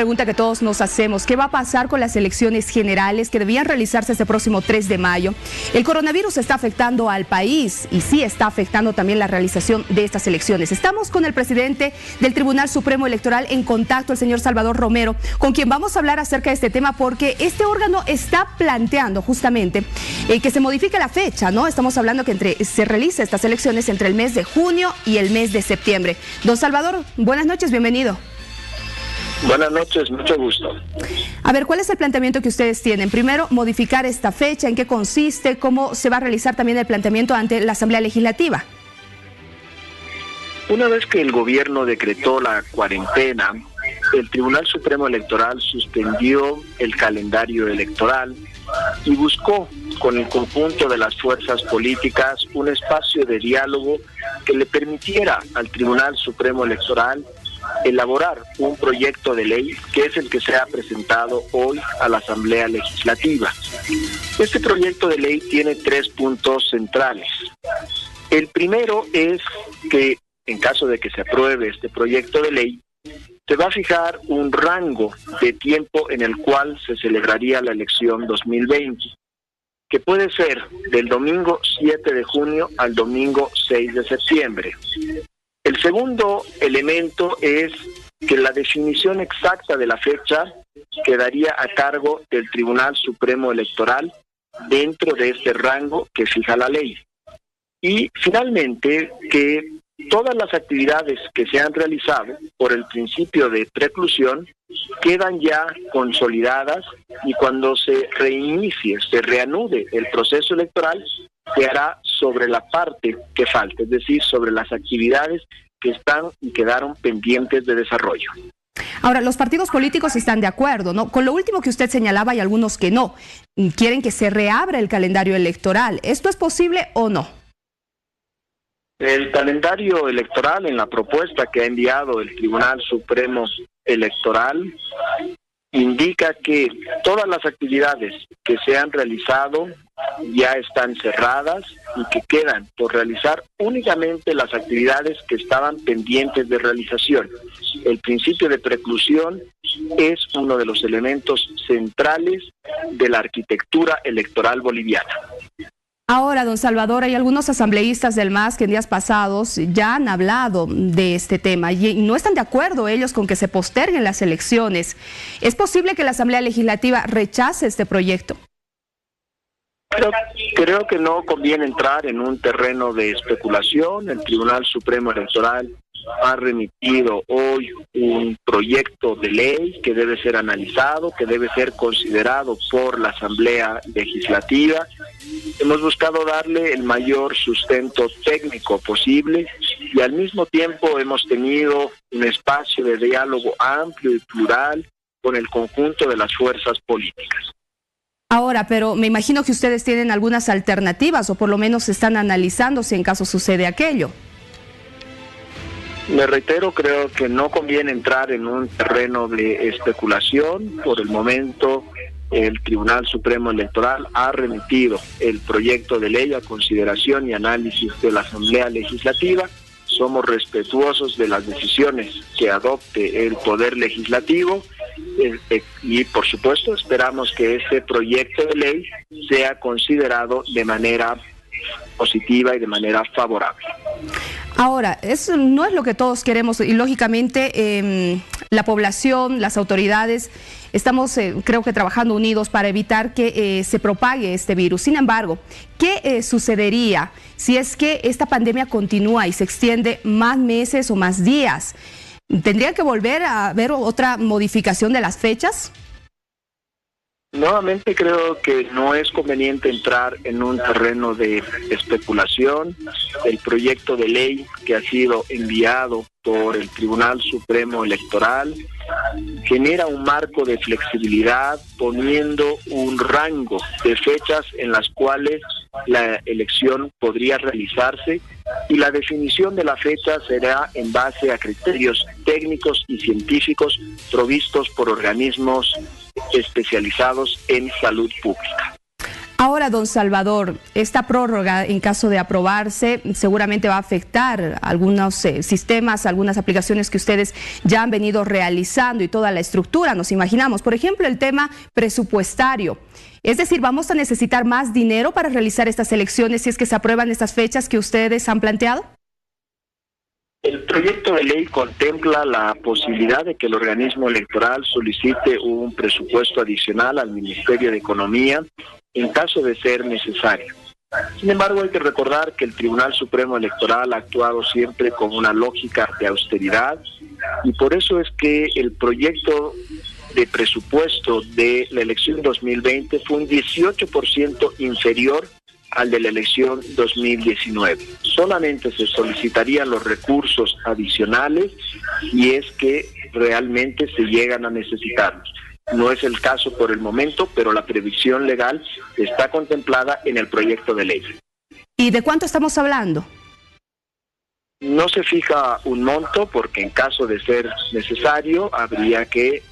pregunta que todos nos hacemos. ¿Qué va a pasar con las elecciones generales que debían realizarse este próximo 3 de mayo? El coronavirus está afectando al país y sí está afectando también la realización de estas elecciones. Estamos con el presidente del Tribunal Supremo Electoral en contacto, el señor Salvador Romero, con quien vamos a hablar acerca de este tema porque este órgano está planteando justamente que se modifique la fecha, ¿no? Estamos hablando que se realicen estas elecciones entre el mes de junio y el mes de septiembre. Don Salvador, buenas noches, bienvenido. Buenas noches, mucho gusto. A ver, ¿cuál es el planteamiento que ustedes tienen? Primero, modificar esta fecha, ¿en qué consiste? ¿Cómo se va a realizar también el planteamiento ante la Asamblea Legislativa? Una vez que el gobierno decretó la cuarentena, el Tribunal Supremo Electoral suspendió el calendario electoral y buscó con el conjunto de las fuerzas políticas un espacio de diálogo que le permitiera al Tribunal Supremo Electoral elaborar un proyecto de ley que es el que se ha presentado hoy a la Asamblea Legislativa. Este proyecto de ley tiene 3 puntos centrales. El primero es que, en caso de que se apruebe este proyecto de ley, se va a fijar un rango de tiempo en el cual se celebraría la elección 2020, que puede ser del domingo 7 de junio al domingo 6 de septiembre. El segundo elemento es que la definición exacta de la fecha quedaría a cargo del Tribunal Supremo Electoral dentro de este rango que fija la ley. Y finalmente, que todas las actividades que se han realizado por el principio de preclusión quedan ya consolidadas y cuando se reinicie, se reanude el proceso electoral, se hará sobre la parte que falta, es decir, sobre las actividades que están y quedaron pendientes de desarrollo. Ahora, los partidos políticos están de acuerdo, ¿no? Con lo último que usted señalaba, hay algunos que no. Quieren que se reabra el calendario electoral. ¿Esto es posible o no? El calendario electoral, en la propuesta que ha enviado el Tribunal Supremo Electoral, indica que todas las actividades que se han realizado ya están cerradas y que quedan por realizar únicamente las actividades que estaban pendientes de realización. El principio de preclusión es uno de los elementos centrales de la arquitectura electoral boliviana. Ahora, don Salvador, hay algunos asambleístas del MAS que en días pasados ya han hablado de este tema y no están de acuerdo ellos con que se posterguen las elecciones. ¿Es posible que la Asamblea Legislativa rechace este proyecto? Creo que no conviene entrar en un terreno de especulación. El Tribunal Supremo Electoral ha remitido hoy un proyecto de ley que debe ser analizado, que debe ser considerado por la Asamblea Legislativa. Hemos buscado darle el mayor sustento técnico posible y al mismo tiempo hemos tenido un espacio de diálogo amplio y plural con el conjunto de las fuerzas políticas. Ahora, pero me imagino que ustedes tienen algunas alternativas o por lo menos están analizando si en caso sucede aquello. Me reitero, creo que no conviene entrar en un terreno de especulación. Por el momento, el Tribunal Supremo Electoral ha remitido el proyecto de ley a consideración y análisis de la Asamblea Legislativa. Somos respetuosos de las decisiones que adopte el Poder Legislativo y, por supuesto, esperamos que este proyecto de ley sea considerado de manera positiva y de manera favorable. Ahora, eso no es lo que todos queremos y lógicamente la población, las autoridades, estamos creo que trabajando unidos para evitar que se propague este virus. Sin embargo, ¿qué sucedería si es que esta pandemia continúa y se extiende más meses o más días? ¿Tendría que volver a haber otra modificación de las fechas? Nuevamente creo que no es conveniente entrar en un terreno de especulación. El proyecto de ley que ha sido enviado por el Tribunal Supremo Electoral genera un marco de flexibilidad poniendo un rango de fechas en las cuales la elección podría realizarse y la definición de la fecha será en base a criterios técnicos y científicos provistos por organismos especializados en salud pública. Ahora, Ahora, don Salvador, esta prórroga, en caso de aprobarse, seguramente va a afectar algunos sistemas, algunas aplicaciones que ustedes ya han venido realizando y toda la estructura, nos imaginamos. Por ejemplo, el tema presupuestario. Es decir, vamos a necesitar más dinero para realizar estas elecciones si es que se aprueban estas fechas que ustedes han planteado. El proyecto de ley contempla la posibilidad de que el organismo electoral solicite un presupuesto adicional al Ministerio de Economía en caso de ser necesario. Sin embargo, hay que recordar que el Tribunal Supremo Electoral ha actuado siempre con una lógica de austeridad y por eso es que el proyecto de presupuesto de la elección 2020 fue un 18% inferior al de la elección 2019. Solamente se solicitarían los recursos adicionales si es que realmente se llegan a necesitarlos. No es el caso por el momento, pero la previsión legal está contemplada en el proyecto de ley. ¿Y de cuánto estamos hablando? No se fija un monto porque en caso de ser necesario habría que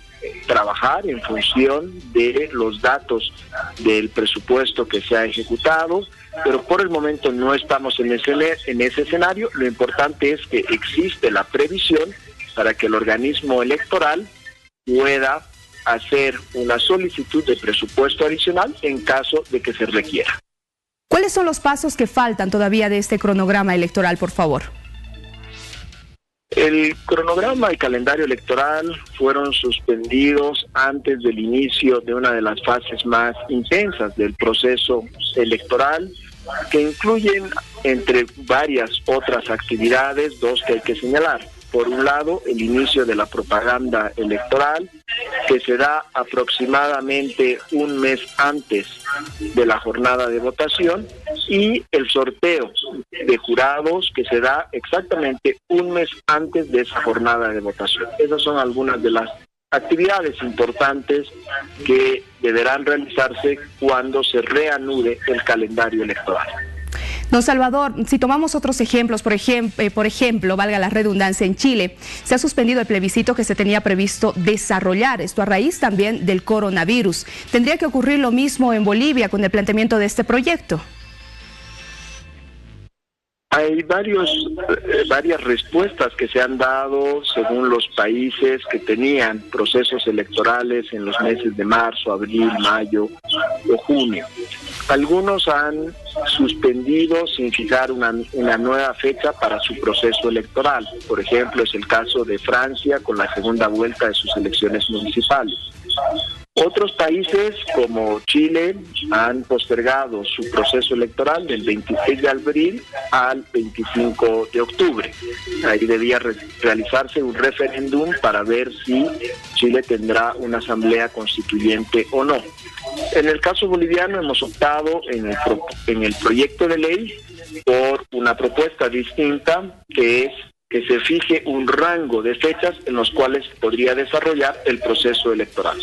trabajar en función de los datos del presupuesto que se ha ejecutado, pero por el momento no estamos en ese escenario. Lo importante es que existe la previsión para que el organismo electoral pueda hacer una solicitud de presupuesto adicional en caso de que se requiera. ¿Cuáles son los pasos que faltan todavía de este cronograma electoral, por favor? El cronograma y calendario electoral fueron suspendidos antes del inicio de una de las fases más intensas del proceso electoral, que incluyen, entre varias otras actividades, dos que hay que señalar. Por un lado, el inicio de la propaganda electoral, que se da aproximadamente un mes antes de la jornada de votación, y el sorteo de jurados, que se da exactamente un mes antes de esa jornada de votación. Esas son algunas de las actividades importantes que deberán realizarse cuando se reanude el calendario electoral. Don Salvador, si tomamos otros ejemplos, por ejemplo, valga la redundancia, en Chile se ha suspendido el plebiscito que se tenía previsto desarrollar, esto a raíz también del coronavirus. ¿Tendría que ocurrir lo mismo en Bolivia con el planteamiento de este proyecto? Hay varias respuestas que se han dado según los países que tenían procesos electorales en los meses de marzo, abril, mayo o junio. Algunos han suspendido sin fijar una nueva fecha para su proceso electoral. Por ejemplo, es el caso de Francia con la segunda vuelta de sus elecciones municipales. Otros países, como Chile, han postergado su proceso electoral del 26 de abril al 25 de octubre. Ahí debía realizarse un referéndum para ver si Chile tendrá una asamblea constituyente o no. En el caso boliviano hemos optado en el proyecto de ley por una propuesta distinta, que es que se fije un rango de fechas en los cuales podría desarrollar el proceso electoral.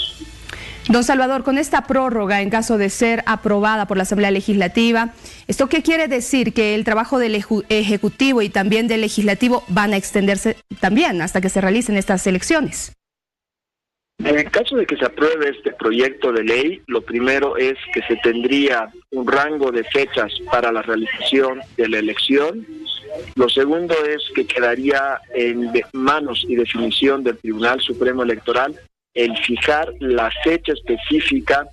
Don Salvador, con esta prórroga, en caso de ser aprobada por la Asamblea Legislativa, ¿esto qué quiere decir? ¿Que el trabajo del Ejecutivo y también del Legislativo van a extenderse también hasta que se realicen estas elecciones? En el caso de que se apruebe este proyecto de ley, lo primero es que se tendría un rango de fechas para la realización de la elección. Lo segundo es que quedaría en manos y definición del Tribunal Supremo Electoral el fijar la fecha específica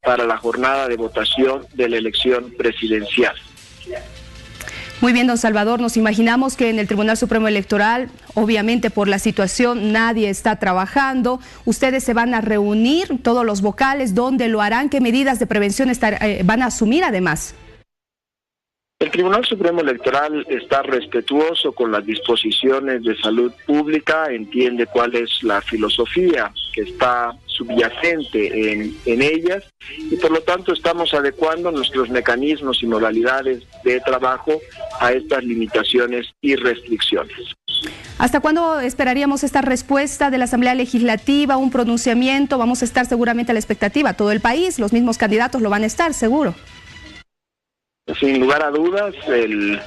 para la jornada de votación de la elección presidencial. Muy bien, don Salvador, nos imaginamos que en el Tribunal Supremo Electoral, obviamente por la situación, nadie está trabajando. Ustedes se van a reunir, todos los vocales, ¿dónde lo harán? ¿Qué medidas de prevención van a asumir además? El Tribunal Supremo Electoral está respetuoso con las disposiciones de salud pública, entiende cuál es la filosofía que está subyacente en ellas y por lo tanto estamos adecuando nuestros mecanismos y modalidades de trabajo a estas limitaciones y restricciones. ¿Hasta cuándo esperaríamos esta respuesta de la Asamblea Legislativa, un pronunciamiento? Vamos a estar seguramente a la expectativa, todo el país, los mismos candidatos lo van a estar, seguro. Sin lugar a dudas, el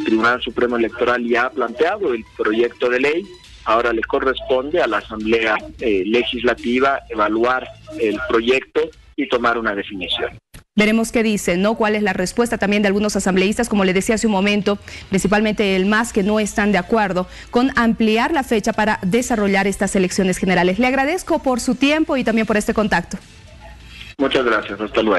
Tribunal Supremo Electoral ya ha planteado el proyecto de ley. Ahora le corresponde a la Asamblea Legislativa evaluar el proyecto y tomar una definición. Veremos qué dicen, ¿no? Cuál es la respuesta también de algunos asambleístas, como le decía hace un momento, principalmente el MAS, que no están de acuerdo con ampliar la fecha para desarrollar estas elecciones generales. Le agradezco por su tiempo y también por este contacto. Muchas gracias, hasta luego.